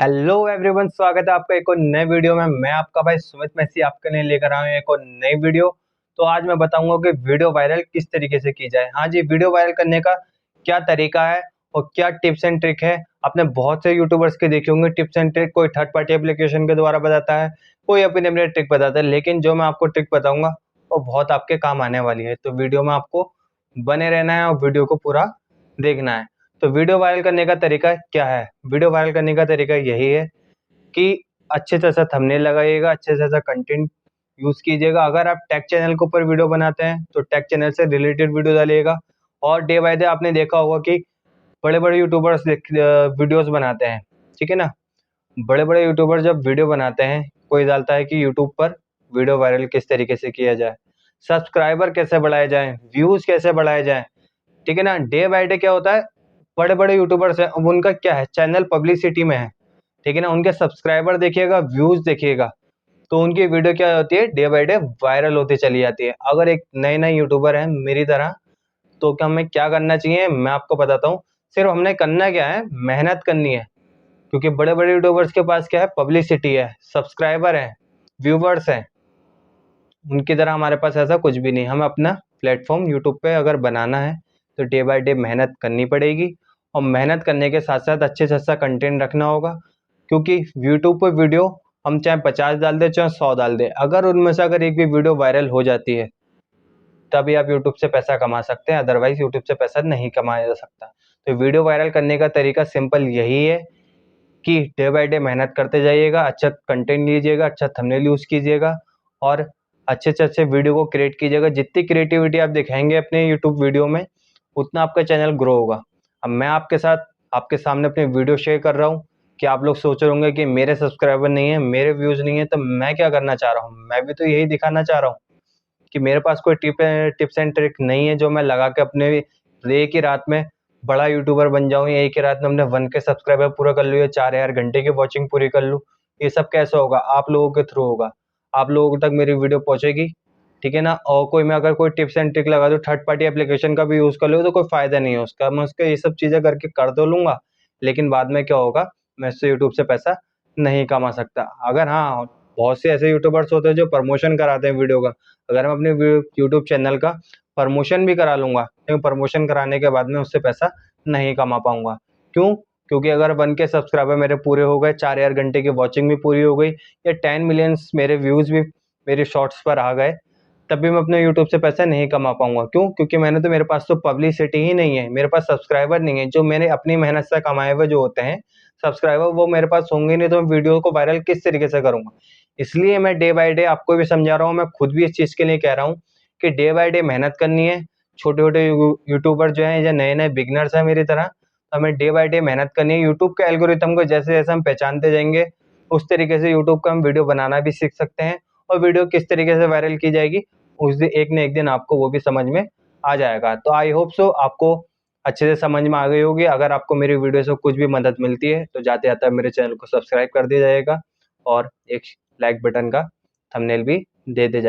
Hello everyone, स्वागत है आपका एक और नए वीडियो में। मैं आपका भाई सुमित मैसी आपके लिए लेकर आया हूँ एक और नई वीडियो। तो आज मैं बताऊंगा कि वीडियो वायरल किस तरीके से की जाए। हाँ जी, वीडियो वायरल करने का क्या तरीका है और क्या टिप्स एंड ट्रिक है। आपने बहुत से यूट्यूबर्स के देखे होंगे टिप्स एंड ट्रिक, कोई थर्ड पार्टी एप्लीकेशन के द्वारा बताता है, कोई अपने अपने ट्रिक बताता है, लेकिन जो मैं आपको ट्रिक बताऊंगा वो बहुत आपके काम आने वाली है। तो वीडियो में आपको बने रहना है और वीडियो को पूरा देखना है। तो वीडियो वायरल करने का तरीका क्या है? वीडियो वायरल करने का तरीका यही है कि अच्छे से अच्छा थंबनेल लगाइएगा, अच्छे से अच्छा कंटेंट यूज कीजिएगा। अगर आप टेक चैनल के ऊपर वीडियो बनाते हैं तो टेक चैनल से रिलेटेड वीडियो डालिएगा। और डे बाय डे आपने देखा होगा कि बड़े बड़े यूट्यूबर्स वीडियोस बनाते हैं, ठीक है ना। बड़े बड़े यूट्यूबर जब वीडियो बनाते हैं, कोई डालता है कि यूट्यूब पर वीडियो वायरल किस तरीके से किया जाए, सब्सक्राइबर कैसे बढ़ाए जाएं, व्यूज कैसे बढ़ाए जाएं, ठीक है ना। डे बाय डे क्या होता है, बड़े बड़े यूट्यूबर्स हैं, अब उनका क्या है, चैनल पब्लिसिटी में है, ठीक है ना। उनके सब्सक्राइबर देखिएगा, व्यूज देखिएगा, तो उनकी वीडियो क्या होती है, डे बाय डे वायरल होती चली जाती है। अगर एक नए नए यूट्यूबर है मेरी तरह, तो क्या हमें क्या करना चाहिए मैं आपको बताता हूँ। सिर्फ हमने करना क्या है, मेहनत करनी है। क्योंकि बड़े बड़े यूट्यूबर्स के पास क्या है, पब्लिसिटी है, सब्सक्राइबर है, व्यूवर्स हैं। उनकी तरह हमारे पास ऐसा कुछ भी नहीं। हमें अपना प्लेटफॉर्म यूट्यूब पे अगर बनाना है तो डे बाय डे मेहनत करनी पड़ेगी। और मेहनत करने के साथ साथ अच्छे से अच्छा कंटेंट रखना होगा। क्योंकि यूट्यूब पे वीडियो हम चाहे 50 डाल दें चाहे 100 डाल दें, अगर उनमें से अगर एक भी वीडियो वायरल हो जाती है तभी आप यूट्यूब से पैसा कमा सकते हैं, अदरवाइज यूट्यूब से पैसा नहीं कमाया जा सकता। तो वीडियो वायरल करने का तरीका सिंपल यही है कि डे बाय डे मेहनत करते जाइएगा, अच्छा कंटेंट लीजिएगा, अच्छा थंबनेल यूज कीजिएगा और अच्छे से अच्छे वीडियो को क्रिएट कीजिएगा। जितनी क्रिएटिविटी आप दिखाएंगे अपने यूट्यूब वीडियो में, उतना आपका चैनल ग्रो होगा। अब मैं आपके साथ आपके सामने अपनी वीडियो शेयर कर रहा हूँ कि आप लोग सोच रहे होंगे कि मेरे सब्सक्राइबर नहीं है, मेरे व्यूज नहीं है, तो मैं क्या करना चाह रहा हूँ, मैं भी तो यही दिखाना चाह रहा हूँ कि मेरे पास कोई टिप्स एंड ट्रिक नहीं है जो मैं लगा के अपने एक ही रात में बड़ा यूट्यूबर बन जाऊं, या एक ही रात में अपने 1K सब्सक्राइबर पूरा कर लूँ, या 4000 घंटे की वॉचिंग पूरी कर लूँ। ये सब कैसे होगा? आप लोगों के थ्रू होगा, आप लोगों तक मेरी वीडियो पहुंचेगी, ठीक है ना। और कोई मैं अगर कोई टिप्स एंड ट्रिक लगा दूँ, थर्ड पार्टी एप्लीकेशन का भी यूज कर लूँ, तो कोई फायदा नहीं है उसका। मैं उसका ये सब चीजें करके कर तो लूंगा, लेकिन बाद में क्या होगा, मैं इससे यूट्यूब से पैसा नहीं कमा सकता। अगर हाँ, बहुत से ऐसे यूट्यूबर्स होते हैं जो प्रमोशन कराते हैं वीडियो का। अगर मैं अपने यूट्यूब चैनल का प्रमोशन भी करा लूंगा, लेकिन प्रमोशन कराने के बाद में उससे पैसा नहीं कमा पाऊंगा। क्यों? क्योंकि अगर 1K सब्सक्राइबर मेरे पूरे हो गए, 4000 घंटे की वॉचिंग भी पूरी हो गई, या 10 मिलियंस मेरे व्यूज भी मेरे शॉर्ट्स पर आ गए, तब भी मैं अपने यूट्यूब से पैसा नहीं कमा पाऊंगा। क्यों? क्योंकि मेरे पास तो पब्लिसिटी ही नहीं है, मेरे पास सब्सक्राइबर नहीं है। जो मैंने अपनी मेहनत से कमाए हुए जो होते हैं सब्सक्राइबर, वो मेरे पास होंगे नहीं, तो मैं वीडियो को वायरल किस तरीके से करूंगा। इसलिए मैं डे बाय डे आपको भी समझा रहा हूँ, मैं खुद भी इस चीज के लिए कह रहा हूँ कि डे बाय डे मेहनत करनी है। छोटे छोटे यूट्यूबर जो हैं या नए नए बिगनर्स हैं मेरी तरह, तो हमें डे बाय डे मेहनत करनी है। यूट्यूब के एल्गोरिथम को जैसे जैसे हम पहचानते जाएंगे, उस तरीके से यूट्यूब का हम वीडियो बनाना भी सीख सकते हैं। और वीडियो किस तरीके से वायरल की जाएगी, उस दिन एक न एक दिन आपको वो भी समझ में आ जाएगा। तो आई होप सो आपको अच्छे से समझ में आ गई होगी। अगर आपको मेरी वीडियो से कुछ भी मदद मिलती है तो जाते जाते मेरे चैनल को सब्सक्राइब कर दिया जाएगा और एक लाइक बटन का थंबनेल भी दे जाइए।